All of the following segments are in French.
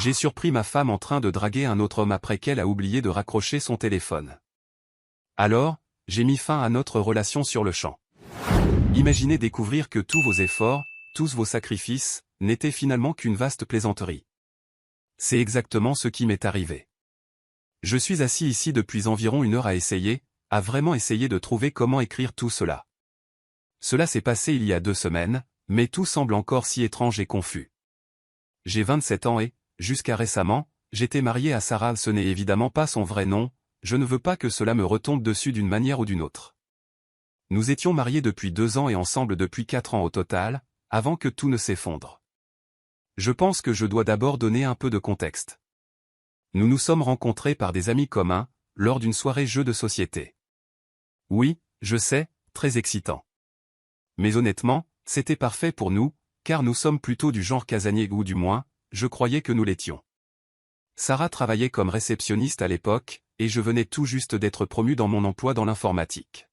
J'ai surpris ma femme en train de draguer un autre homme après qu'elle a oublié de raccrocher son téléphone. Alors, j'ai mis fin à notre relation sur le champ. Imaginez découvrir que tous vos efforts, tous vos sacrifices, n'étaient finalement qu'une vaste plaisanterie. C'est exactement ce qui m'est arrivé. Je suis assis ici depuis environ 1 heure à vraiment essayer de trouver comment écrire tout cela. Cela s'est passé il y a 2 semaines, mais tout semble encore si étrange et confus. J'ai 27 ans et, jusqu'à récemment, j'étais marié à Sarah. Ce n'est évidemment pas son vrai nom, je ne veux pas que cela me retombe dessus d'une manière ou d'une autre. Nous étions mariés depuis 2 ans et ensemble depuis 4 ans au total, avant que tout ne s'effondre. Je pense que je dois d'abord donner un peu de contexte. Nous nous sommes rencontrés par des amis communs, lors d'une soirée jeu de société. Oui, je sais, très excitant. Mais honnêtement, c'était parfait pour nous, car nous sommes plutôt du genre casanier ou du moins, je croyais que nous l'étions. Sarah travaillait comme réceptionniste à l'époque, et je venais tout juste d'être promu dans mon emploi dans l'informatique.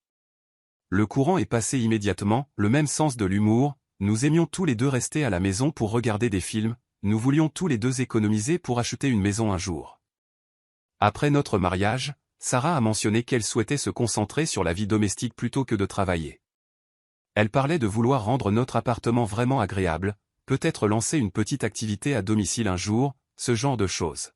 Le courant est passé immédiatement, le même sens de l'humour, nous aimions tous les deux rester à la maison pour regarder des films, nous voulions tous les deux économiser pour acheter une maison un jour. Après notre mariage, Sarah a mentionné qu'elle souhaitait se concentrer sur la vie domestique plutôt que de travailler. Elle parlait de vouloir rendre notre appartement vraiment agréable, peut-être lancer une petite activité à domicile un jour, ce genre de choses.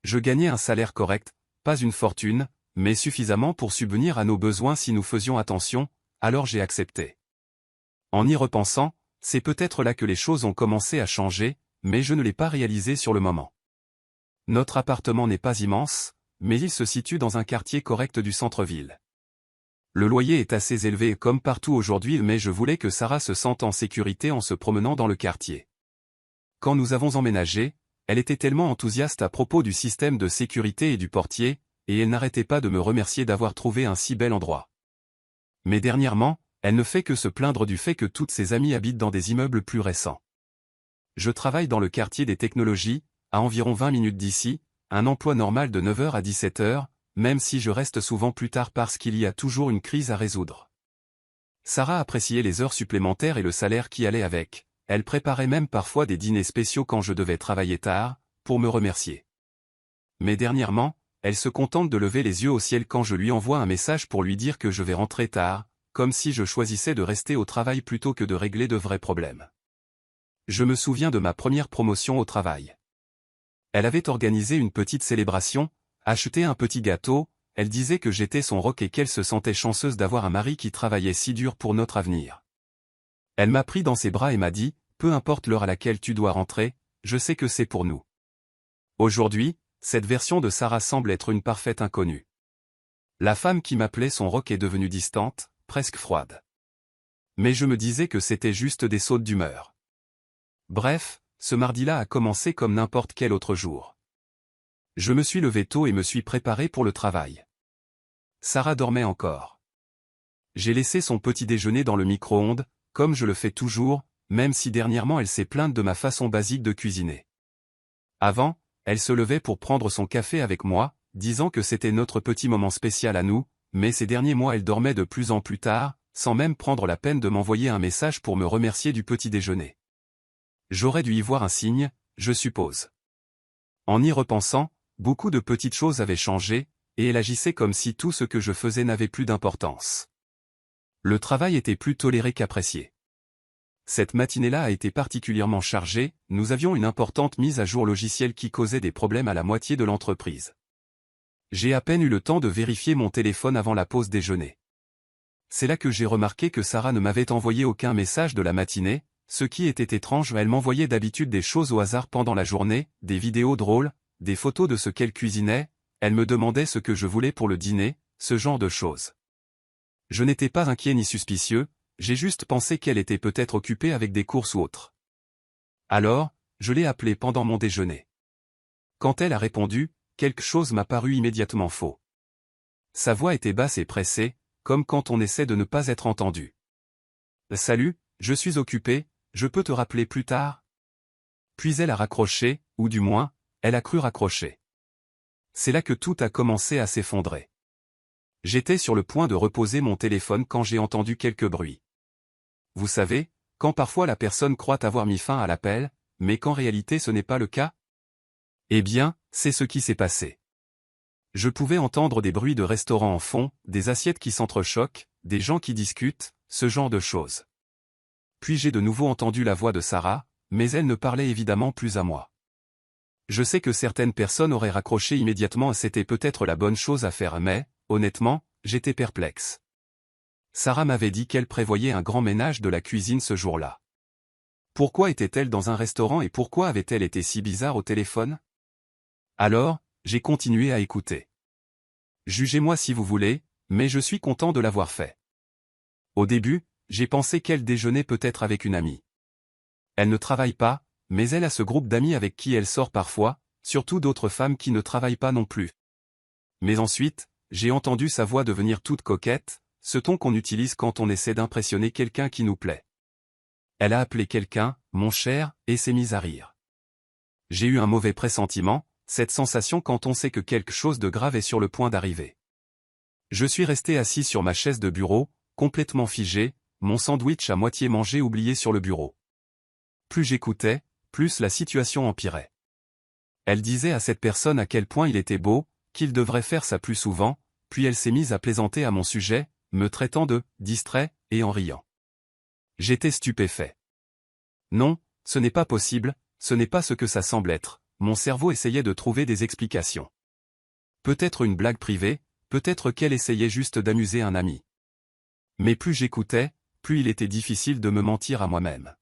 Je gagnais un salaire correct, pas une fortune, mais suffisamment pour subvenir à nos besoins si nous faisions attention, alors j'ai accepté. En y repensant, c'est peut-être là que les choses ont commencé à changer, mais je ne l'ai pas réalisé sur le moment. Notre appartement n'est pas immense, mais il se situe dans un quartier correct du centre-ville. Le loyer est assez élevé comme partout aujourd'hui, mais je voulais que Sarah se sente en sécurité en se promenant dans le quartier. Quand nous avons emménagé, elle était tellement enthousiaste à propos du système de sécurité et du portier, et elle n'arrêtait pas de me remercier d'avoir trouvé un si bel endroit. Mais dernièrement, elle ne fait que se plaindre du fait que toutes ses amies habitent dans des immeubles plus récents. Je travaille dans le quartier des technologies, à environ 20 minutes d'ici, un emploi normal de 9 h à 17 h, même si je reste souvent plus tard parce qu'il y a toujours une crise à résoudre. Sarah appréciait les heures supplémentaires et le salaire qui allait avec, elle préparait même parfois des dîners spéciaux quand je devais travailler tard, pour me remercier. Mais dernièrement, elle se contente de lever les yeux au ciel quand je lui envoie un message pour lui dire que je vais rentrer tard, comme si je choisissais de rester au travail plutôt que de régler de vrais problèmes. Je me souviens de ma première promotion au travail. Elle avait organisé une petite célébration, acheté un petit gâteau, elle disait que j'étais son roc et qu'elle se sentait chanceuse d'avoir un mari qui travaillait si dur pour notre avenir. Elle m'a pris dans ses bras et m'a dit, peu importe l'heure à laquelle tu dois rentrer, je sais que c'est pour nous. Aujourd'hui, cette version de Sarah semble être une parfaite inconnue. La femme qui m'appelait son roc est devenue distante, presque froide. Mais je me disais que c'était juste des sautes d'humeur. Bref, ce mardi-là a commencé comme n'importe quel autre jour. Je me suis levé tôt et me suis préparé pour le travail. Sarah dormait encore. J'ai laissé son petit déjeuner dans le micro-ondes, comme je le fais toujours, même si dernièrement elle s'est plainte de ma façon basique de cuisiner. Avant, elle se levait pour prendre son café avec moi, disant que c'était notre petit moment spécial à nous, mais ces derniers mois elle dormait de plus en plus tard, sans même prendre la peine de m'envoyer un message pour me remercier du petit déjeuner. J'aurais dû y voir un signe, je suppose. En y repensant, beaucoup de petites choses avaient changé, et elle agissait comme si tout ce que je faisais n'avait plus d'importance. Le travail était plus toléré qu'apprécié. Cette matinée-là a été particulièrement chargée, nous avions une importante mise à jour logicielle qui causait des problèmes à la moitié de l'entreprise. J'ai à peine eu le temps de vérifier mon téléphone avant la pause déjeuner. C'est là que j'ai remarqué que Sarah ne m'avait envoyé aucun message de la matinée, ce qui était étrange, elle m'envoyait d'habitude des choses au hasard pendant la journée, des vidéos drôles, des photos de ce qu'elle cuisinait, elle me demandait ce que je voulais pour le dîner, ce genre de choses. Je n'étais pas inquiet ni suspicieux, j'ai juste pensé qu'elle était peut-être occupée avec des courses ou autre. Alors, je l'ai appelée pendant mon déjeuner. Quand elle a répondu, quelque chose m'a paru immédiatement faux. Sa voix était basse et pressée, comme quand on essaie de ne pas être entendu. « Salut, je suis occupée, je peux te rappeler plus tard ?» Puis elle a raccroché, ou du moins, elle a cru raccrocher. C'est là que tout a commencé à s'effondrer. J'étais sur le point de reposer mon téléphone quand j'ai entendu quelques bruits. Vous savez, quand parfois la personne croit avoir mis fin à l'appel, mais qu'en réalité ce n'est pas le cas? Eh bien, c'est ce qui s'est passé. Je pouvais entendre des bruits de restaurant en fond, des assiettes qui s'entrechoquent, des gens qui discutent, ce genre de choses. Puis j'ai de nouveau entendu la voix de Sarah, mais elle ne parlait évidemment plus à moi. Je sais que certaines personnes auraient raccroché immédiatement et c'était peut-être la bonne chose à faire mais, honnêtement, j'étais perplexe. Sarah m'avait dit qu'elle prévoyait un grand ménage de la cuisine ce jour-là. Pourquoi était-elle dans un restaurant et pourquoi avait-elle été si bizarre au téléphone? Alors, j'ai continué à écouter. Jugez-moi si vous voulez, mais je suis content de l'avoir fait. Au début, j'ai pensé qu'elle déjeunait peut-être avec une amie. Elle ne travaille pas, mais elle a ce groupe d'amis avec qui elle sort parfois, surtout d'autres femmes qui ne travaillent pas non plus. Mais ensuite, j'ai entendu sa voix devenir toute coquette, ce ton qu'on utilise quand on essaie d'impressionner quelqu'un qui nous plaît. Elle a appelé quelqu'un, mon cher, et s'est mise à rire. J'ai eu un mauvais pressentiment, cette sensation quand on sait que quelque chose de grave est sur le point d'arriver. Je suis resté assis sur ma chaise de bureau, complètement figé, mon sandwich à moitié mangé oublié sur le bureau. Plus j'écoutais, plus la situation empirait. Elle disait à cette personne à quel point il était beau, qu'il devrait faire ça plus souvent, puis elle s'est mise à plaisanter à mon sujet, me traitant de « distrait » et en riant. J'étais stupéfait. Non, ce n'est pas possible, ce n'est pas ce que ça semble être, mon cerveau essayait de trouver des explications. Peut-être une blague privée, peut-être qu'elle essayait juste d'amuser un ami. Mais plus j'écoutais, plus il était difficile de me mentir à moi-même.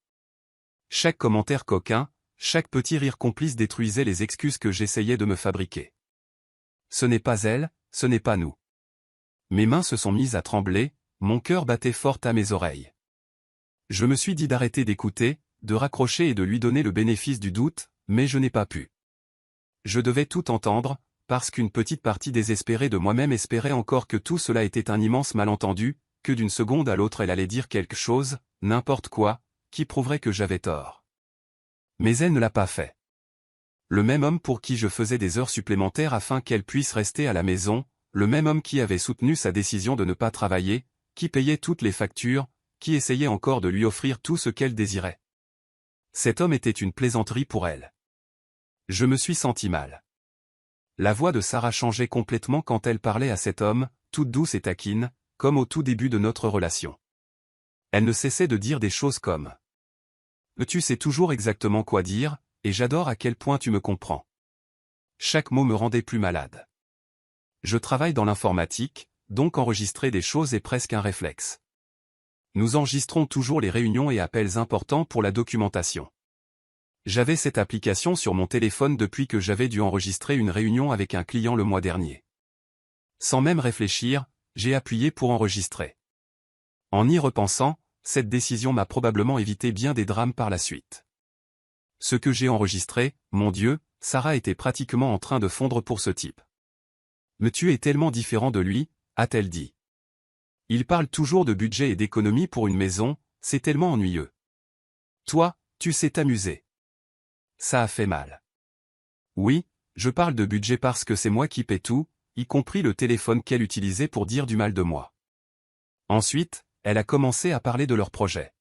Chaque commentaire coquin, chaque petit rire complice détruisait les excuses que j'essayais de me fabriquer. Ce n'est pas elle, ce n'est pas nous. Mes mains se sont mises à trembler, mon cœur battait fort à mes oreilles. Je me suis dit d'arrêter d'écouter, de raccrocher et de lui donner le bénéfice du doute, mais je n'ai pas pu. Je devais tout entendre, parce qu'une petite partie désespérée de moi-même espérait encore que tout cela était un immense malentendu, que d'une seconde à l'autre elle allait dire quelque chose, n'importe quoi, qui prouverait que j'avais tort. Mais elle ne l'a pas fait. Le même homme pour qui je faisais des heures supplémentaires afin qu'elle puisse rester à la maison, le même homme qui avait soutenu sa décision de ne pas travailler, qui payait toutes les factures, qui essayait encore de lui offrir tout ce qu'elle désirait. Cet homme était une plaisanterie pour elle. Je me suis senti mal. La voix de Sarah changeait complètement quand elle parlait à cet homme, toute douce et taquine, comme au tout début de notre relation. Elle ne cessait de dire des choses comme « Tu sais toujours exactement quoi dire, et j'adore à quel point tu me comprends. » Chaque mot me rendait plus malade. Je travaille dans l'informatique, donc enregistrer des choses est presque un réflexe. Nous enregistrons toujours les réunions et appels importants pour la documentation. J'avais cette application sur mon téléphone depuis que j'avais dû enregistrer une réunion avec un client le mois dernier. Sans même réfléchir, j'ai appuyé pour enregistrer. En y repensant, cette décision m'a probablement évité bien des drames par la suite. Ce que j'ai enregistré, mon Dieu, Sarah était pratiquement en train de fondre pour ce type. « Mais tu es tellement différent de lui », a-t-elle dit. « Il parle toujours de budget et d'économie pour une maison, c'est tellement ennuyeux. Toi, tu sais t'amuser. » Ça a fait mal. Oui, je parle de budget parce que c'est moi qui paie tout, y compris le téléphone qu'elle utilisait pour dire du mal de moi. Ensuite, elle a commencé à parler de leur projet.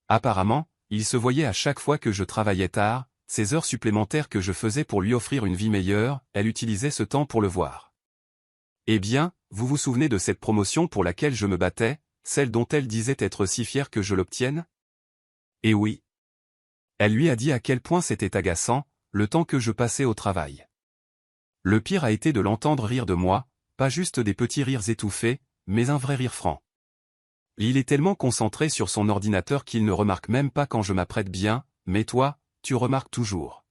Apparemment, il se voyait à chaque fois que je travaillais tard, ces heures supplémentaires que je faisais pour lui offrir une vie meilleure, elle utilisait ce temps pour le voir. Eh bien, vous vous souvenez de cette promotion pour laquelle je me battais, celle dont elle disait être si fière que je l'obtienne? Eh oui. Elle lui a dit à quel point c'était agaçant, le temps que je passais au travail. Le pire a été de l'entendre rire de moi, pas juste des petits rires étouffés, mais un vrai rire franc. Il est tellement concentré sur son ordinateur qu'il ne remarque même pas quand je m'apprête bien, mais toi, tu remarques toujours.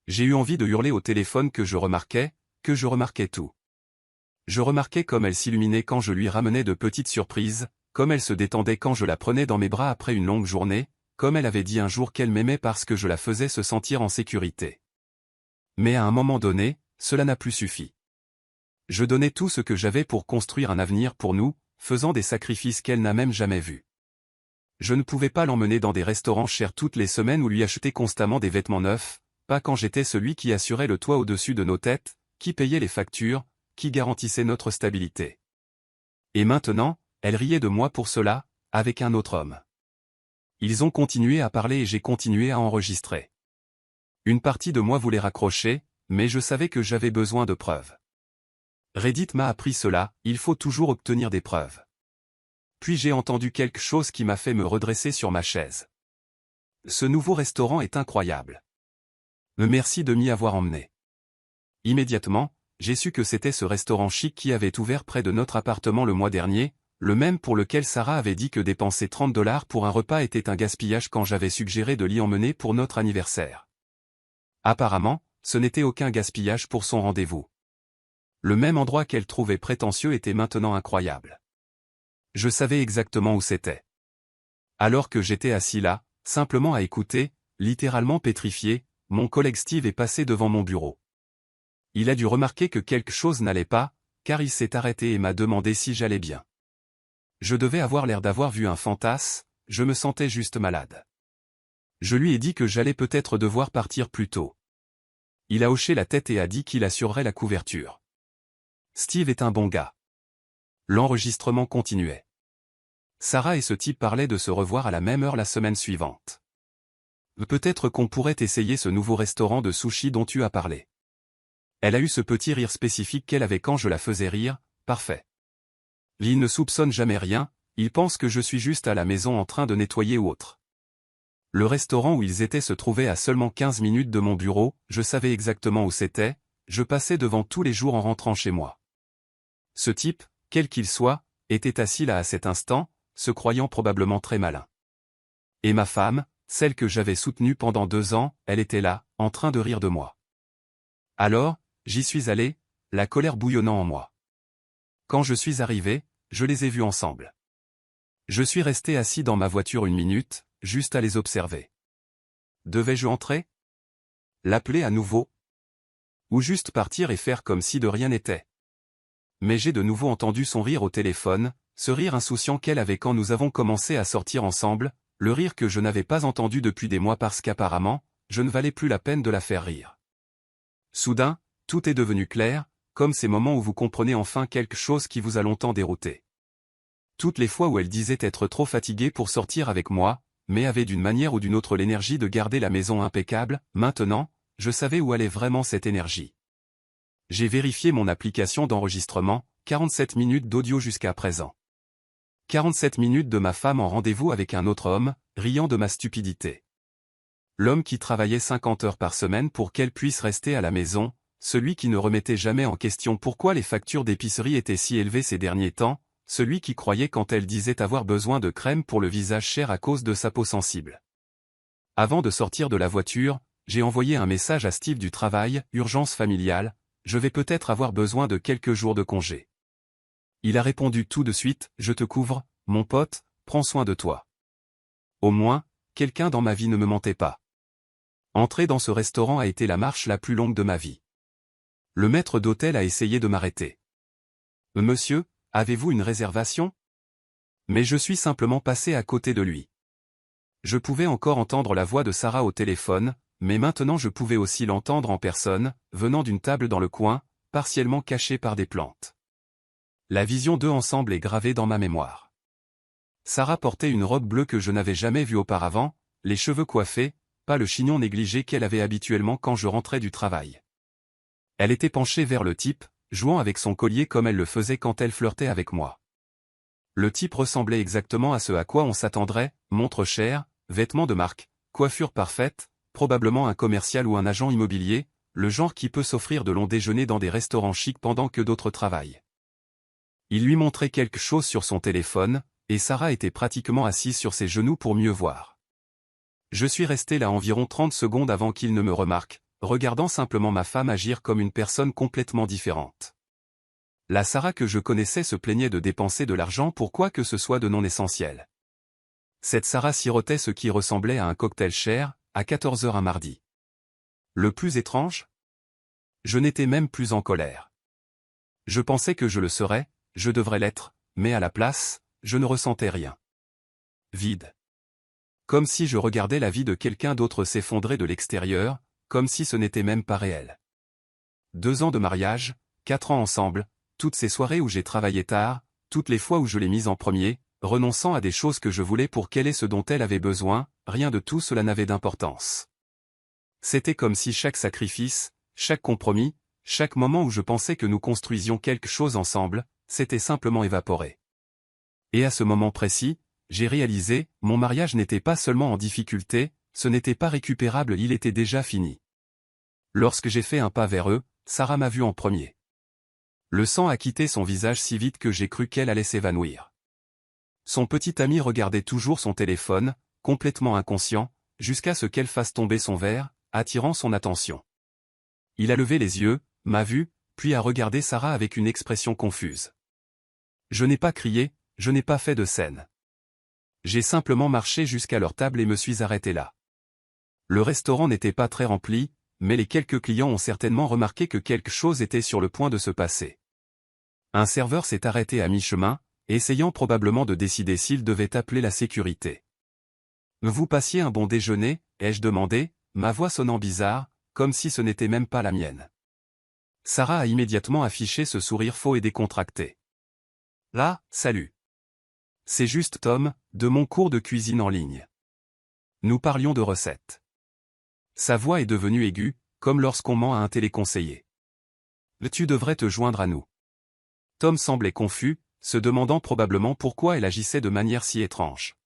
J'ai eu envie de hurler au téléphone que je remarquais tout. Je remarquais comme elle s'illuminait quand je lui ramenais de petites surprises, comme elle se détendait quand je la prenais dans mes bras après une longue journée, comme elle avait dit un jour qu'elle m'aimait parce que je la faisais se sentir en sécurité. Mais à un moment donné, cela n'a plus suffi. Je donnais tout ce que j'avais pour construire un avenir pour nous, faisant des sacrifices qu'elle n'a même jamais vus. Je ne pouvais pas l'emmener dans des restaurants chers toutes les semaines ou lui acheter constamment des vêtements neufs, pas quand j'étais celui qui assurait le toit au-dessus de nos têtes, qui payait les factures, qui garantissait notre stabilité. Et maintenant, elle riait de moi pour cela, avec un autre homme. Ils ont continué à parler et j'ai continué à enregistrer. Une partie de moi voulait raccrocher, mais je savais que j'avais besoin de preuves. Reddit m'a appris cela, il faut toujours obtenir des preuves. Puis j'ai entendu quelque chose qui m'a fait me redresser sur ma chaise. Ce nouveau restaurant est incroyable. Merci de m'y avoir emmené. Immédiatement, j'ai su que c'était ce restaurant chic qui avait ouvert près de notre appartement le mois dernier, le même pour lequel Sarah avait dit que dépenser $30 pour un repas était un gaspillage quand j'avais suggéré de l'y emmener pour notre anniversaire. Apparemment, ce n'était aucun gaspillage pour son rendez-vous. Le même endroit qu'elle trouvait prétentieux était maintenant incroyable. Je savais exactement où c'était. Alors que j'étais assis là, simplement à écouter, littéralement pétrifié, mon collègue Steve est passé devant mon bureau. Il a dû remarquer que quelque chose n'allait pas, car il s'est arrêté et m'a demandé si j'allais bien. Je devais avoir l'air d'avoir vu un fantasme, je me sentais juste malade. Je lui ai dit que j'allais peut-être devoir partir plus tôt. Il a hoché la tête et a dit qu'il assurerait la couverture. Steve est un bon gars. L'enregistrement continuait. Sarah et ce type parlaient de se revoir à la même heure la semaine suivante. Peut-être qu'on pourrait essayer ce nouveau restaurant de sushi dont tu as parlé. Elle a eu ce petit rire spécifique qu'elle avait quand je la faisais rire, parfait. Il ne soupçonne jamais rien, il pense que je suis juste à la maison en train de nettoyer ou autre. Le restaurant où ils étaient se trouvait à seulement 15 minutes de mon bureau, je savais exactement où c'était, je passais devant tous les jours en rentrant chez moi. Ce type, quel qu'il soit, était assis là à cet instant, se croyant probablement très malin. Et ma femme, celle que j'avais soutenue pendant 2 ans, elle était là, en train de rire de moi. Alors, j'y suis allé, la colère bouillonnant en moi. Quand je suis arrivé, je les ai vus ensemble. Je suis resté assis dans ma voiture 1 minute, juste à les observer. Devais-je entrer? L'appeler à nouveau? Ou juste partir et faire comme si de rien n'était? Mais j'ai de nouveau entendu son rire au téléphone, ce rire insouciant qu'elle avait quand nous avons commencé à sortir ensemble, le rire que je n'avais pas entendu depuis des mois parce qu'apparemment, je ne valais plus la peine de la faire rire. Soudain, tout est devenu clair, comme ces moments où vous comprenez enfin quelque chose qui vous a longtemps dérouté. Toutes les fois où elle disait être trop fatiguée pour sortir avec moi, mais avait d'une manière ou d'une autre l'énergie de garder la maison impeccable, maintenant, je savais où allait vraiment cette énergie. J'ai vérifié mon application d'enregistrement, 47 minutes d'audio jusqu'à présent. 47 minutes de ma femme en rendez-vous avec un autre homme, riant de ma stupidité. L'homme qui travaillait 50 heures par semaine pour qu'elle puisse rester à la maison, celui qui ne remettait jamais en question pourquoi les factures d'épicerie étaient si élevées ces derniers temps, celui qui croyait quand elle disait avoir besoin de crème pour le visage cher à cause de sa peau sensible. Avant de sortir de la voiture, j'ai envoyé un message à Steve du travail, urgence familiale, je vais peut-être avoir besoin de quelques jours de congé. Il a répondu tout de suite, je te couvre, mon pote, prends soin de toi. Au moins, quelqu'un dans ma vie ne me mentait pas. Entrer dans ce restaurant a été la marche la plus longue de ma vie. Le maître d'hôtel a essayé de m'arrêter. Monsieur, avez-vous une réservation? Mais je suis simplement passé à côté de lui. Je pouvais encore entendre la voix de Sarah au téléphone, mais maintenant je pouvais aussi l'entendre en personne, venant d'une table dans le coin, partiellement cachée par des plantes. La vision d'eux ensemble est gravée dans ma mémoire. Sarah portait une robe bleue que je n'avais jamais vue auparavant, les cheveux coiffés, pas le chignon négligé qu'elle avait habituellement quand je rentrais du travail. Elle était penchée vers le type, jouant avec son collier comme elle le faisait quand elle flirtait avec moi. Le type ressemblait exactement à ce à quoi on s'attendrait, montre chère, vêtements de marque, coiffure parfaite, probablement un commercial ou un agent immobilier, le genre qui peut s'offrir de longs déjeuners dans des restaurants chics pendant que d'autres travaillent. Il lui montrait quelque chose sur son téléphone, et Sarah était pratiquement assise sur ses genoux pour mieux voir. Je suis resté là environ 30 secondes avant qu'il ne me remarque, regardant simplement ma femme agir comme une personne complètement différente. La Sarah que je connaissais se plaignait de dépenser de l'argent pour quoi que ce soit de non essentiel. Cette Sarah sirotait ce qui ressemblait à un cocktail cher, à 14 heures un mardi. Le plus étrange? Je n'étais même plus en colère. Je pensais que je le serais, je devrais l'être, mais à la place, je ne ressentais rien. Vide. Comme si je regardais la vie de quelqu'un d'autre s'effondrer de l'extérieur, comme si ce n'était même pas réel. 2 ans de mariage, 4 ans ensemble, toutes ces soirées où j'ai travaillé tard, toutes les fois où je l'ai mise en premier, renonçant à des choses que je voulais pour qu'elle ait ce dont elle avait besoin, rien de tout cela n'avait d'importance. C'était comme si chaque sacrifice, chaque compromis, chaque moment où je pensais que nous construisions quelque chose ensemble, s'était simplement évaporé. Et à ce moment précis, j'ai réalisé, mon mariage n'était pas seulement en difficulté, ce n'était pas récupérable, il était déjà fini. Lorsque j'ai fait un pas vers eux, Sarah m'a vu en premier. Le sang a quitté son visage si vite que j'ai cru qu'elle allait s'évanouir. Son petit ami regardait toujours son téléphone, complètement inconscient, jusqu'à ce qu'elle fasse tomber son verre, attirant son attention. Il a levé les yeux, m'a vu, puis a regardé Sarah avec une expression confuse. Je n'ai pas crié, je n'ai pas fait de scène. J'ai simplement marché jusqu'à leur table et me suis arrêté là. Le restaurant n'était pas très rempli, mais les quelques clients ont certainement remarqué que quelque chose était sur le point de se passer. Un serveur s'est arrêté à mi-chemin, essayant probablement de décider s'il devait appeler la sécurité. « Vous passiez un bon déjeuner ?» ai-je demandé, ma voix sonnant bizarre, comme si ce n'était même pas la mienne. Sarah a immédiatement affiché ce sourire faux et décontracté. « Là, salut. C'est juste Tom, de mon cours de cuisine en ligne. Nous parlions de recettes. » Sa voix est devenue aiguë, comme lorsqu'on ment à un téléconseiller. « Tu devrais te joindre à nous. » Tom semblait confus, se demandant probablement pourquoi elle agissait de manière si étrange.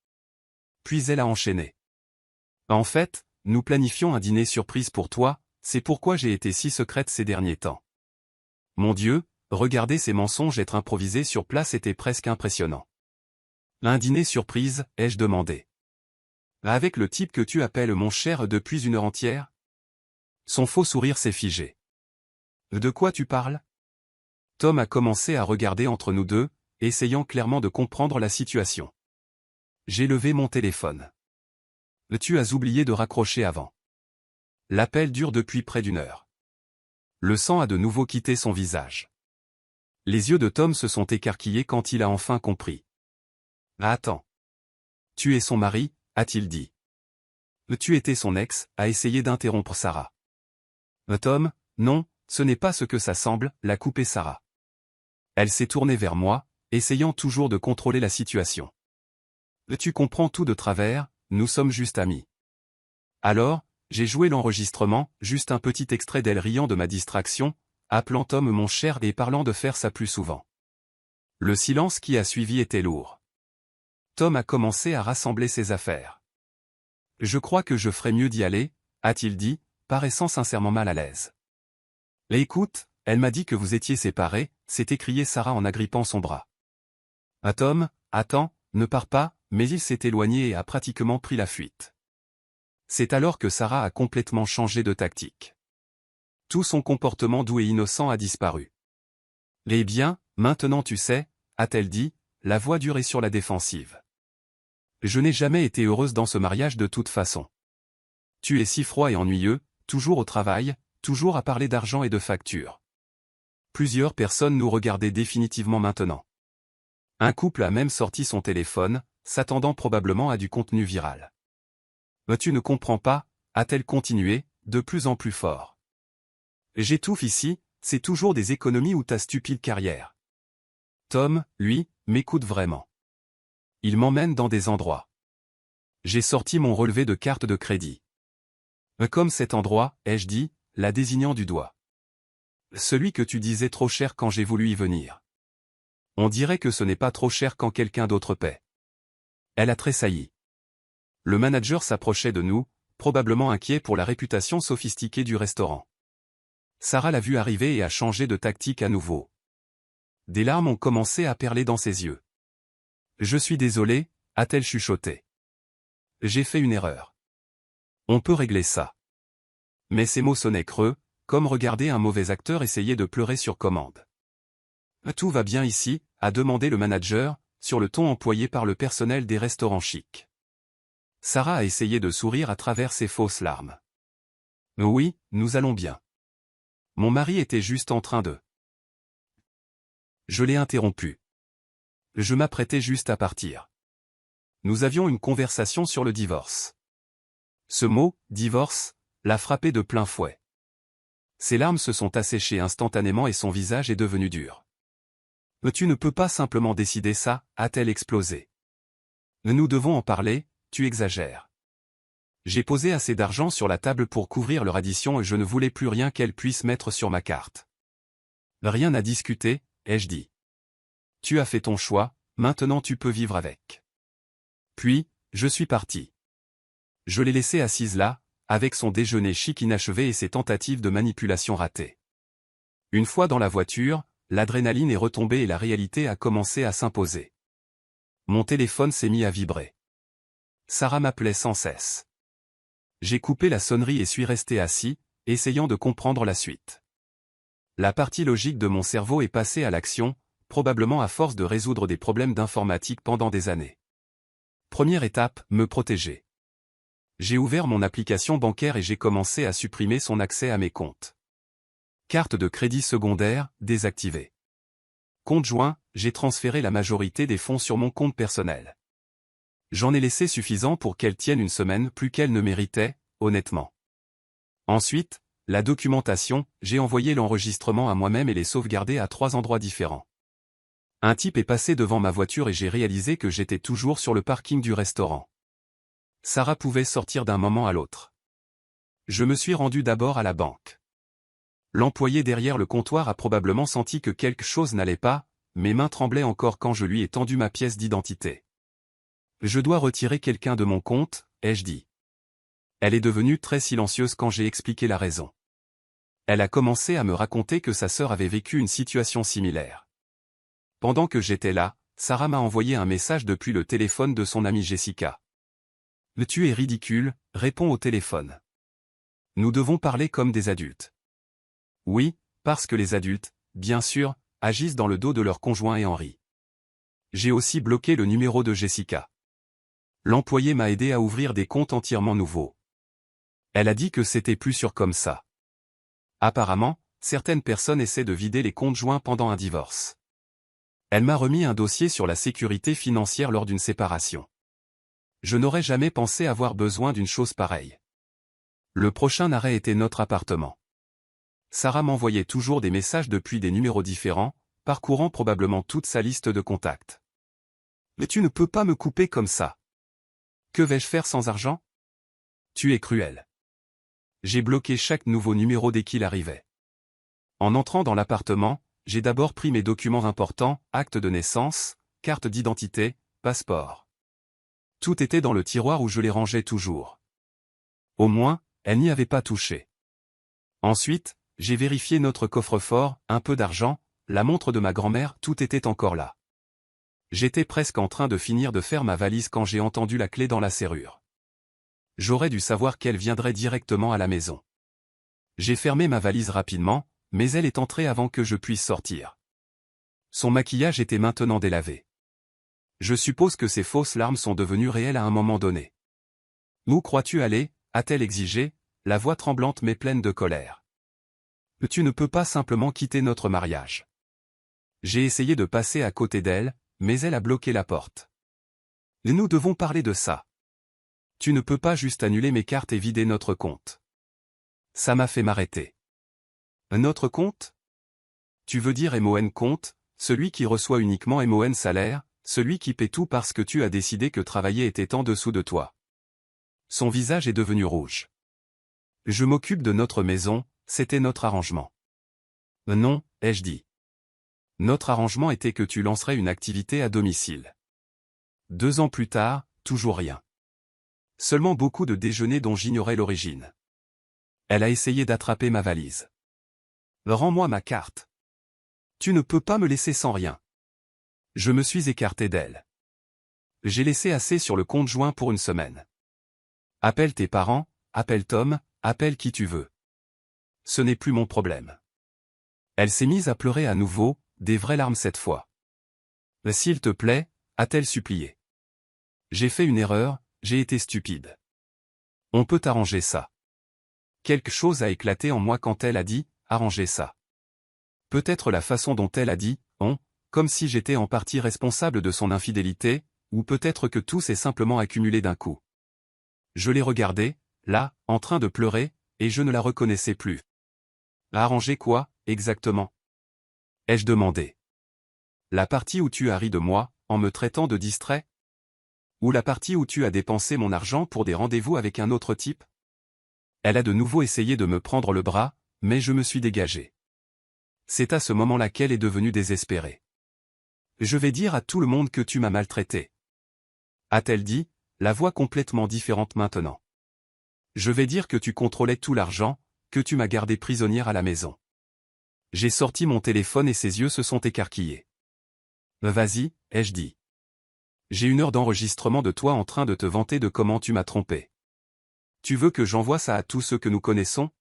Puis elle a enchaîné. « En fait, nous planifions un dîner surprise pour toi, c'est pourquoi j'ai été si secrète ces derniers temps. » Mon Dieu, regarder ces mensonges être improvisés sur place était presque impressionnant. « Un dîner surprise ?» ai-je demandé. « Avec le type que tu appelles mon cher depuis une heure entière ?» Son faux sourire s'est figé. « De quoi tu parles ?» Tom a commencé à regarder entre nous deux, essayant clairement de comprendre la situation. J'ai levé mon téléphone. « Tu as oublié de raccrocher avant. » L'appel dure depuis près d'une heure. Le sang a de nouveau quitté son visage. Les yeux de Tom se sont écarquillés quand il a enfin compris. « Attends. Tu es son mari ?» a-t-il dit. « Tu étais son ex » a essayé d'interrompre Sarah. « Tom, non, ce n'est pas ce que ça semble » l'a coupé Sarah. Elle s'est tournée vers moi, essayant toujours de contrôler la situation. « Tu comprends tout de travers, nous sommes juste amis. » Alors, j'ai joué l'enregistrement, juste un petit extrait d'elle riant de ma distraction, appelant Tom mon cher et parlant de faire ça plus souvent. Le silence qui a suivi était lourd. Tom a commencé à rassembler ses affaires. « Je crois que je ferais mieux d'y aller » a-t-il dit, paraissant sincèrement mal à l'aise. « Écoute, elle m'a dit que vous étiez séparés » s'est écriée Sarah en agrippant son bras. « Ah Tom, attends, ne pars pas » mais il s'est éloigné et a pratiquement pris la fuite. C'est alors que Sarah a complètement changé de tactique. Tout son comportement doux et innocent a disparu. « Eh bien, maintenant tu sais » a-t-elle dit, la voix dure et sur la défensive. « Je n'ai jamais été heureuse dans ce mariage de toute façon. Tu es si froid et ennuyeux, toujours au travail, toujours à parler d'argent et de factures. » Plusieurs personnes nous regardaient définitivement maintenant. Un couple a même sorti son téléphone, s'attendant probablement à du contenu viral. « Tu ne comprends pas » a-t-elle continué, de plus en plus fort. « J'étouffe ici, c'est toujours des économies ou ta stupide carrière. » Tom, lui, m'écoute vraiment. Il m'emmène dans des endroits. J'ai sorti mon relevé de carte de crédit. « Comme cet endroit, ai-je dit, la désignant du doigt. Celui que tu disais trop cher quand j'ai voulu y venir. On dirait que ce n'est pas trop cher quand quelqu'un d'autre paie. » Elle a tressailli. Le manager s'approchait de nous, probablement inquiet pour la réputation sophistiquée du restaurant. Sarah l'a vu arriver et a changé de tactique à nouveau. Des larmes ont commencé à perler dans ses yeux. « Je suis désolée » a-t-elle chuchoté. « J'ai fait une erreur. On peut régler ça. » Mais ces mots sonnaient creux, comme regarder un mauvais acteur essayer de pleurer sur commande. « Tout va bien ici ?» a demandé le manager, sur le ton employé par le personnel des restaurants chics. Sarah a essayé de sourire à travers ses fausses larmes. « Oui, nous allons bien. Mon mari était juste en train de... » Je l'ai interrompu. Je m'apprêtais juste à partir. Nous avions une conversation sur le divorce. Ce mot, divorce, l'a frappé de plein fouet. Ses larmes se sont asséchées instantanément et son visage est devenu dur. « Tu ne peux pas simplement décider ça » a-t-elle explosé. « Nous devons en parler, tu exagères. J'ai posé assez d'argent sur la table pour couvrir leur addition et je ne voulais plus rien qu'elle puisse mettre sur ma carte. Rien à discuter, ai-je dit. Tu as fait ton choix, maintenant tu peux vivre avec. Puis, je suis parti. Je l'ai laissée assise là, avec son déjeuner chic inachevé et ses tentatives de manipulation ratées. Une fois dans la voiture, l'adrénaline est retombée et la réalité a commencé à s'imposer. Mon téléphone s'est mis à vibrer. Sarah m'appelait sans cesse. J'ai coupé la sonnerie et suis resté assis, essayant de comprendre la suite. La partie logique de mon cerveau est passée à l'action, probablement à force de résoudre des problèmes d'informatique pendant des années. Première étape, me protéger. J'ai ouvert mon application bancaire et j'ai commencé à supprimer son accès à mes comptes. Carte de crédit secondaire, désactivée. Compte joint, j'ai transféré la majorité des fonds sur mon compte personnel. J'en ai laissé suffisant pour qu'elle tienne une semaine plus qu'elle ne méritait, honnêtement. Ensuite, la documentation, j'ai envoyé l'enregistrement à moi-même et les sauvegardé à 3 endroits différents. Un type est passé devant ma voiture et j'ai réalisé que j'étais toujours sur le parking du restaurant. Sarah pouvait sortir d'un moment à l'autre. Je me suis rendu d'abord à la banque. L'employé derrière le comptoir a probablement senti que quelque chose n'allait pas, mes mains tremblaient encore quand je lui ai tendu ma pièce d'identité. Je dois retirer quelqu'un de mon compte, ai-je dit. Elle est devenue très silencieuse quand j'ai expliqué la raison. Elle a commencé à me raconter que sa sœur avait vécu une situation similaire. Pendant que j'étais là, Sarah m'a envoyé un message depuis le téléphone de son amie Jessica. « Tu es ridicule, réponds au téléphone. Nous devons parler comme des adultes. » Oui, parce que les adultes, bien sûr, agissent dans le dos de leur conjoint et en rient. J'ai aussi bloqué le numéro de Jessica. L'employé m'a aidé à ouvrir des comptes entièrement nouveaux. Elle a dit que c'était plus sûr comme ça. Apparemment, certaines personnes essaient de vider les comptes joints pendant un divorce. Elle m'a remis un dossier sur la sécurité financière lors d'une séparation. Je n'aurais jamais pensé avoir besoin d'une chose pareille. Le prochain arrêt était notre appartement. Sarah m'envoyait toujours des messages depuis des numéros différents, parcourant probablement toute sa liste de contacts. « Mais tu ne peux pas me couper comme ça. Que vais-je faire sans argent? Tu es cruel. » J'ai bloqué chaque nouveau numéro dès qu'il arrivait. En entrant dans l'appartement, j'ai d'abord pris mes documents importants, acte de naissance, carte d'identité, passeport. Tout était dans le tiroir où je les rangeais toujours. Au moins, elle n'y avait pas touché. Ensuite, j'ai vérifié notre coffre-fort, un peu d'argent, la montre de ma grand-mère, tout était encore là. J'étais presque en train de finir de faire ma valise quand j'ai entendu la clé dans la serrure. J'aurais dû savoir qu'elle viendrait directement à la maison. J'ai fermé ma valise rapidement, mais elle est entrée avant que je puisse sortir. Son maquillage était maintenant délavé. Je suppose que ces fausses larmes sont devenues réelles à un moment donné. « Où crois-tu aller » a-t-elle exigé, la voix tremblante mais pleine de colère. « Tu ne peux pas simplement quitter notre mariage. » J'ai essayé de passer à côté d'elle, mais elle a bloqué la porte. « Nous devons parler de ça. Tu ne peux pas juste annuler mes cartes et vider notre compte. » Ça m'a fait m'arrêter. « Notre compte? Tu veux dire MON compte, celui qui reçoit uniquement MON salaire, celui qui paie tout parce que tu as décidé que travailler était en dessous de toi. » Son visage est devenu rouge. « Je m'occupe de notre maison, c'était notre arrangement. » Non, ai-je dit. Notre arrangement était que tu lancerais une activité à domicile. 2 ans plus tard, toujours rien. Seulement beaucoup de déjeuners dont j'ignorais l'origine. Elle a essayé d'attraper ma valise. « Rends-moi ma carte. Tu ne peux pas me laisser sans rien. » Je me suis écarté d'elle. J'ai laissé assez sur le compte joint pour une semaine. Appelle tes parents, appelle Tom, appelle qui tu veux. Ce n'est plus mon problème. Elle s'est mise à pleurer à nouveau, des vraies larmes cette fois. « S'il te plaît » a-t-elle supplié. J'ai fait une erreur, j'ai été stupide. On peut arranger ça. Quelque chose a éclaté en moi quand elle a dit « arranger ça ». Peut-être la façon dont elle a dit « on », comme si j'étais en partie responsable de son infidélité, ou peut-être que tout s'est simplement accumulé d'un coup. Je l'ai regardée, là, en train de pleurer, et je ne la reconnaissais plus. « Arranger quoi, exactement » ai-je demandé. La partie où tu as ri de moi, en me traitant de distrait? Ou la partie où tu as dépensé mon argent pour des rendez-vous avec un autre type? Elle a de nouveau essayé de me prendre le bras, mais je me suis dégagé. C'est à ce moment-là qu'elle est devenue désespérée. Je vais dire à tout le monde que tu m'as maltraité. A-t-elle dit, la voix complètement différente maintenant. Je vais dire que tu contrôlais tout l'argent, que tu m'as gardé prisonnière à la maison. J'ai sorti mon téléphone et ses yeux se sont écarquillés. Vas-y, ai-je dit. J'ai 1 heure d'enregistrement de toi en train de te vanter de comment tu m'as trompé. Tu veux que j'envoie ça à tous ceux que nous connaissons?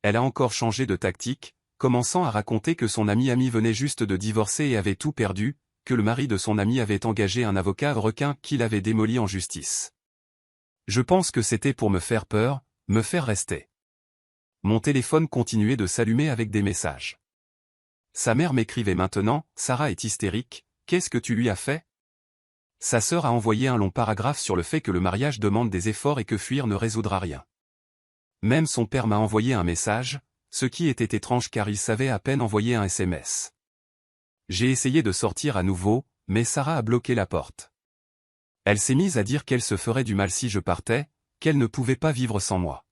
Elle a encore changé de tactique, commençant à raconter que son ami venait juste de divorcer et avait tout perdu, que le mari de son ami avait engagé un avocat requin qui l'avait démoli en justice. Je pense que c'était pour me faire peur, me faire rester. Mon téléphone continuait de s'allumer avec des messages. Sa mère m'écrivait maintenant, Sarah est hystérique, qu'est-ce que tu lui as fait? Sa sœur a envoyé un long paragraphe sur le fait que le mariage demande des efforts et que fuir ne résoudra rien. Même son père m'a envoyé un message, ce qui était étrange car il savait à peine envoyer un SMS. J'ai essayé de sortir à nouveau, mais Sarah a bloqué la porte. Elle s'est mise à dire qu'elle se ferait du mal si je partais, qu'elle ne pouvait pas vivre sans moi.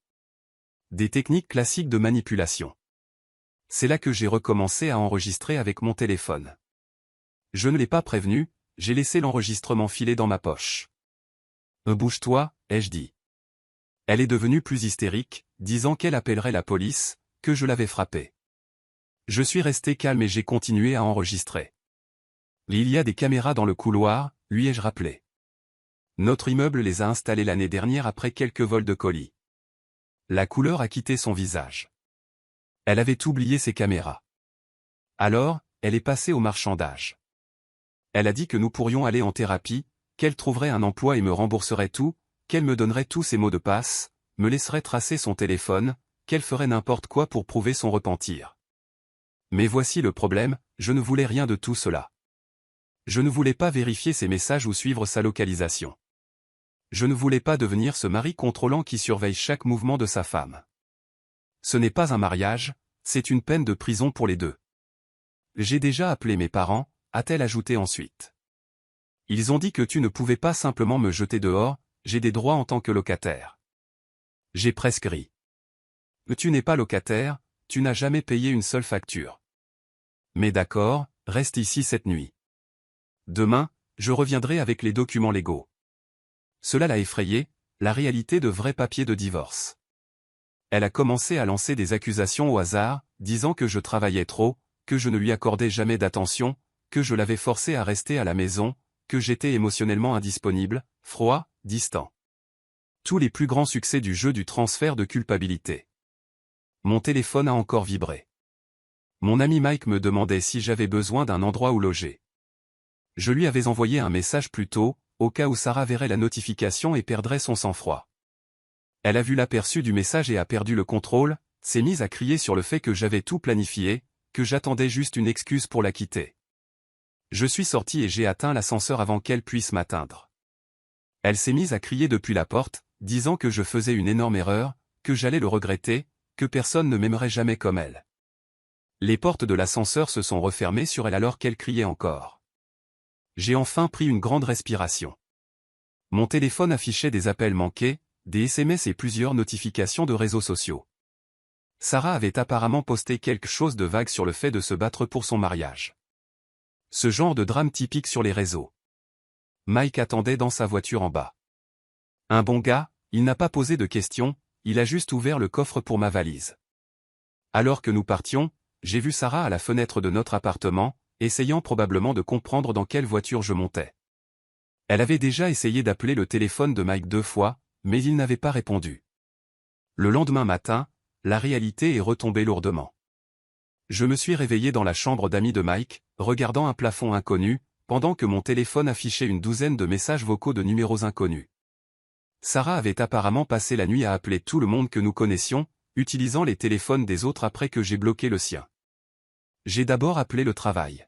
Des techniques classiques de manipulation. C'est là que j'ai recommencé à enregistrer avec mon téléphone. Je ne l'ai pas prévenue, j'ai laissé l'enregistrement filer dans ma poche. Bouge-toi, ai-je dit. Elle est devenue plus hystérique, disant qu'elle appellerait la police, que je l'avais frappée. Je suis resté calme et j'ai continué à enregistrer. Il y a des caméras dans le couloir, lui ai-je rappelé. Notre immeuble les a installées l'année dernière après quelques vols de colis. La couleur a quitté son visage. Elle avait oublié ses caméras. Alors, elle est passée au marchandage. Elle a dit que nous pourrions aller en thérapie, qu'elle trouverait un emploi et me rembourserait tout, qu'elle me donnerait tous ses mots de passe, me laisserait tracer son téléphone, qu'elle ferait n'importe quoi pour prouver son repentir. Mais voici le problème, je ne voulais rien de tout cela. Je ne voulais pas vérifier ses messages ou suivre sa localisation. Je ne voulais pas devenir ce mari contrôlant qui surveille chaque mouvement de sa femme. Ce n'est pas un mariage, c'est une peine de prison pour les deux. J'ai déjà appelé mes parents, a-t-elle ajouté ensuite. Ils ont dit que tu ne pouvais pas simplement me jeter dehors, j'ai des droits en tant que locataire. J'ai presque ri. Tu n'es pas locataire, tu n'as jamais payé une seule facture. Mais d'accord, reste ici cette nuit. Demain, je reviendrai avec les documents légaux. Cela l'a effrayée, la réalité de vrais papiers de divorce. Elle a commencé à lancer des accusations au hasard, disant que je travaillais trop, que je ne lui accordais jamais d'attention, que je l'avais forcé à rester à la maison, que j'étais émotionnellement indisponible, froid, distant. Tous les plus grands succès du jeu du transfert de culpabilité. Mon téléphone a encore vibré. Mon ami Mike me demandait si j'avais besoin d'un endroit où loger. Je lui avais envoyé un message plus tôt, au cas où Sarah verrait la notification et perdrait son sang-froid. Elle a vu l'aperçu du message et a perdu le contrôle, s'est mise à crier sur le fait que j'avais tout planifié, que j'attendais juste une excuse pour la quitter. Je suis sorti et j'ai atteint l'ascenseur avant qu'elle puisse m'atteindre. Elle s'est mise à crier depuis la porte, disant que je faisais une énorme erreur, que j'allais le regretter, que personne ne m'aimerait jamais comme elle. Les portes de l'ascenseur se sont refermées sur elle alors qu'elle criait encore. J'ai enfin pris une grande respiration. Mon téléphone affichait des appels manqués, des SMS et plusieurs notifications de réseaux sociaux. Sarah avait apparemment posté quelque chose de vague sur le fait de se battre pour son mariage. Ce genre de drame typique sur les réseaux. Mike attendait dans sa voiture en bas. Un bon gars, il n'a pas posé de questions, il a juste ouvert le coffre pour ma valise. Alors que nous partions, j'ai vu Sarah à la fenêtre de notre appartement, essayant probablement de comprendre dans quelle voiture je montais. Elle avait déjà essayé d'appeler le téléphone de Mike 2 fois, mais il n'avait pas répondu. Le lendemain matin, la réalité est retombée lourdement. Je me suis réveillé dans la chambre d'amis de Mike, regardant un plafond inconnu, pendant que mon téléphone affichait une douzaine de messages vocaux de numéros inconnus. Sarah avait apparemment passé la nuit à appeler tout le monde que nous connaissions, utilisant les téléphones des autres après que j'ai bloqué le sien. J'ai d'abord appelé le travail.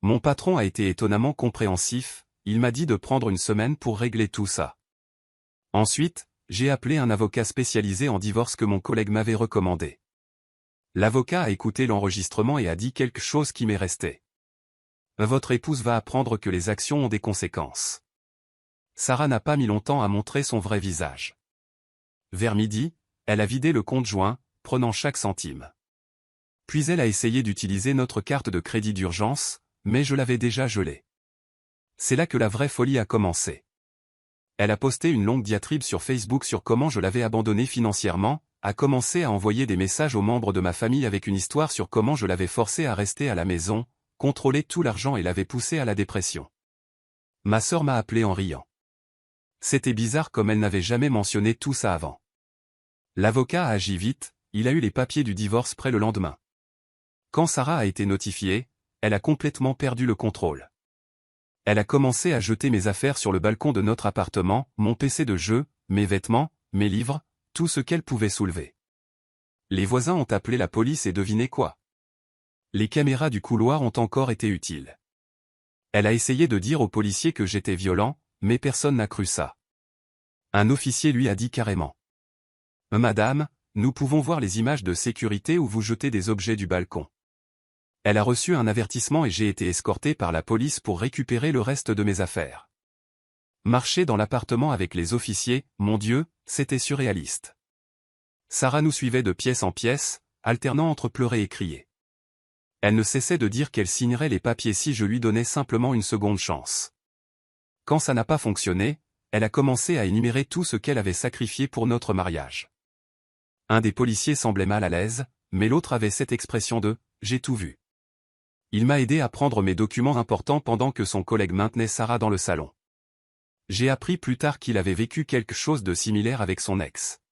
Mon patron a été étonnamment compréhensif, il m'a dit de prendre une semaine pour régler tout ça. Ensuite, j'ai appelé un avocat spécialisé en divorce que mon collègue m'avait recommandé. L'avocat a écouté l'enregistrement et a dit quelque chose qui m'est resté. Votre épouse va apprendre que les actions ont des conséquences. Sarah n'a pas mis longtemps à montrer son vrai visage. Vers midi, elle a vidé le compte joint, prenant chaque centime. Puis elle a essayé d'utiliser notre carte de crédit d'urgence, mais je l'avais déjà gelée. C'est là que la vraie folie a commencé. Elle a posté une longue diatribe sur Facebook sur comment je l'avais abandonnée financièrement, a commencé à envoyer des messages aux membres de ma famille avec une histoire sur comment je l'avais forcée à rester à la maison, contrôler tout l'argent et l'avait poussée à la dépression. Ma sœur m'a appelé en riant. C'était bizarre comme elle n'avait jamais mentionné tout ça avant. L'avocat a agi vite, il a eu les papiers du divorce prêts le lendemain. Quand Sarah a été notifiée, elle a complètement perdu le contrôle. Elle a commencé à jeter mes affaires sur le balcon de notre appartement, mon PC de jeu, mes vêtements, mes livres, tout ce qu'elle pouvait soulever. Les voisins ont appelé la police et devinez quoi? Les caméras du couloir ont encore été utiles. Elle a essayé de dire aux policiers que j'étais violent, mais personne n'a cru ça. Un officier lui a dit carrément. « Madame, nous pouvons voir les images de sécurité où vous jetez des objets du balcon. » Elle a reçu un avertissement et j'ai été escorté par la police pour récupérer le reste de mes affaires. Marcher dans l'appartement avec les officiers, mon Dieu, c'était surréaliste. Sarah nous suivait de pièce en pièce, alternant entre pleurer et crier. Elle ne cessait de dire qu'elle signerait les papiers si je lui donnais simplement une seconde chance. Quand ça n'a pas fonctionné, elle a commencé à énumérer tout ce qu'elle avait sacrifié pour notre mariage. Un des policiers semblait mal à l'aise, mais l'autre avait cette expression de « j'ai tout vu ». Il m'a aidé à prendre mes documents importants pendant que son collègue maintenait Sarah dans le salon. J'ai appris plus tard qu'il avait vécu quelque chose de similaire avec son ex.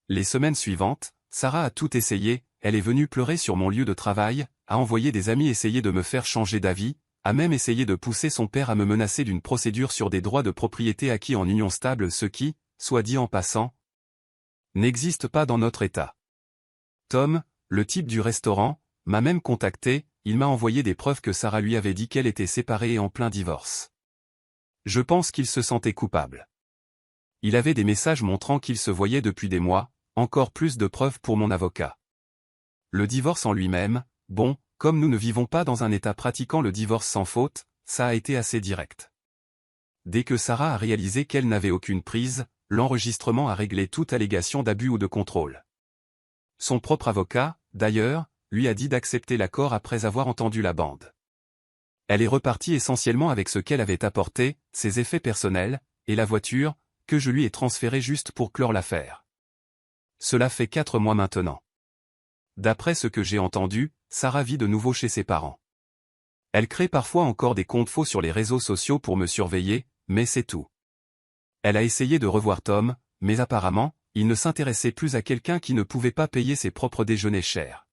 Les semaines suivantes, Sarah a tout essayé, elle est venue pleurer sur mon lieu de travail, a envoyé des amis essayer de me faire changer d'avis, a même essayé de pousser son père à me menacer d'une procédure sur des droits de propriété acquis en union stable, ce qui, soit dit en passant, n'existe pas dans notre État. Tom, le type du restaurant, m'a même contacté, il m'a envoyé des preuves que Sarah lui avait dit qu'elle était séparée et en plein divorce. Je pense qu'il se sentait coupable. Il avait des messages montrant qu'il se voyait depuis des mois, encore plus de preuves pour mon avocat. Le divorce en lui-même, bon, comme nous ne vivons pas dans un État pratiquant le divorce sans faute, ça a été assez direct. Dès que Sarah a réalisé qu'elle n'avait aucune prise, l'enregistrement a réglé toute allégation d'abus ou de contrôle. Son propre avocat, d'ailleurs, lui a dit d'accepter l'accord après avoir entendu la bande. Elle est repartie essentiellement avec ce qu'elle avait apporté, ses effets personnels, et la voiture, que je lui ai transférée juste pour clore l'affaire. Cela fait 4 mois maintenant. D'après ce que j'ai entendu, Sarah vit de nouveau chez ses parents. Elle crée parfois encore des comptes faux sur les réseaux sociaux pour me surveiller, mais c'est tout. Elle a essayé de revoir Tom, mais apparemment, il ne s'intéressait plus à quelqu'un qui ne pouvait pas payer ses propres déjeuners chers.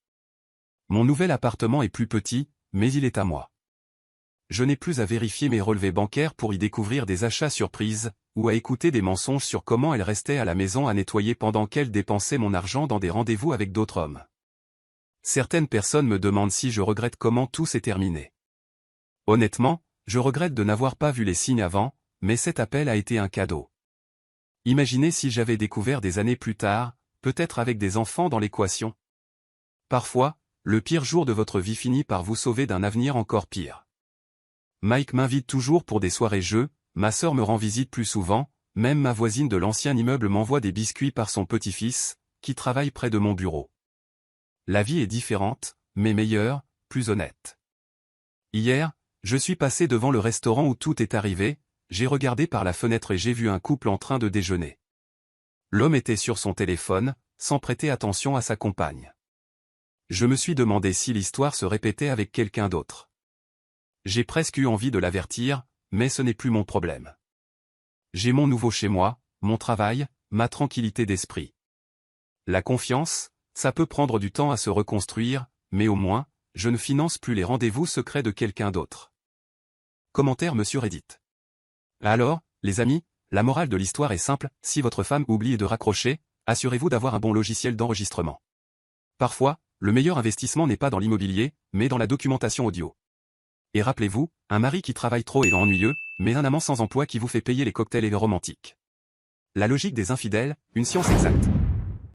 Mon nouvel appartement est plus petit, mais il est à moi. Je n'ai plus à vérifier mes relevés bancaires pour y découvrir des achats surprises, ou à écouter des mensonges sur comment elle restait à la maison à nettoyer pendant qu'elle dépensait mon argent dans des rendez-vous avec d'autres hommes. Certaines personnes me demandent si je regrette comment tout s'est terminé. Honnêtement, je regrette de n'avoir pas vu les signes avant, mais cet appel a été un cadeau. Imaginez si j'avais découvert des années plus tard, peut-être avec des enfants dans l'équation. Parfois, le pire jour de votre vie finit par vous sauver d'un avenir encore pire. Mike m'invite toujours pour des soirées jeux, ma sœur me rend visite plus souvent, même ma voisine de l'ancien immeuble m'envoie des biscuits par son petit-fils, qui travaille près de mon bureau. La vie est différente, mais meilleure, plus honnête. Hier, je suis passé devant le restaurant où tout est arrivé, j'ai regardé par la fenêtre et j'ai vu un couple en train de déjeuner. L'homme était sur son téléphone, sans prêter attention à sa compagne. Je me suis demandé si l'histoire se répétait avec quelqu'un d'autre. J'ai presque eu envie de l'avertir, mais ce n'est plus mon problème. J'ai mon nouveau chez moi, mon travail, ma tranquillité d'esprit. La confiance, ça peut prendre du temps à se reconstruire, mais au moins, je ne finance plus les rendez-vous secrets de quelqu'un d'autre. Commentaire Monsieur Reddit. Alors, les amis, la morale de l'histoire est simple, si votre femme oublie de raccrocher, assurez-vous d'avoir un bon logiciel d'enregistrement. Parfois, le meilleur investissement n'est pas dans l'immobilier, mais dans la documentation audio. Et rappelez-vous, un mari qui travaille trop est ennuyeux, mais un amant sans emploi qui vous fait payer les cocktails est romantique. La logique des infidèles, une science exacte.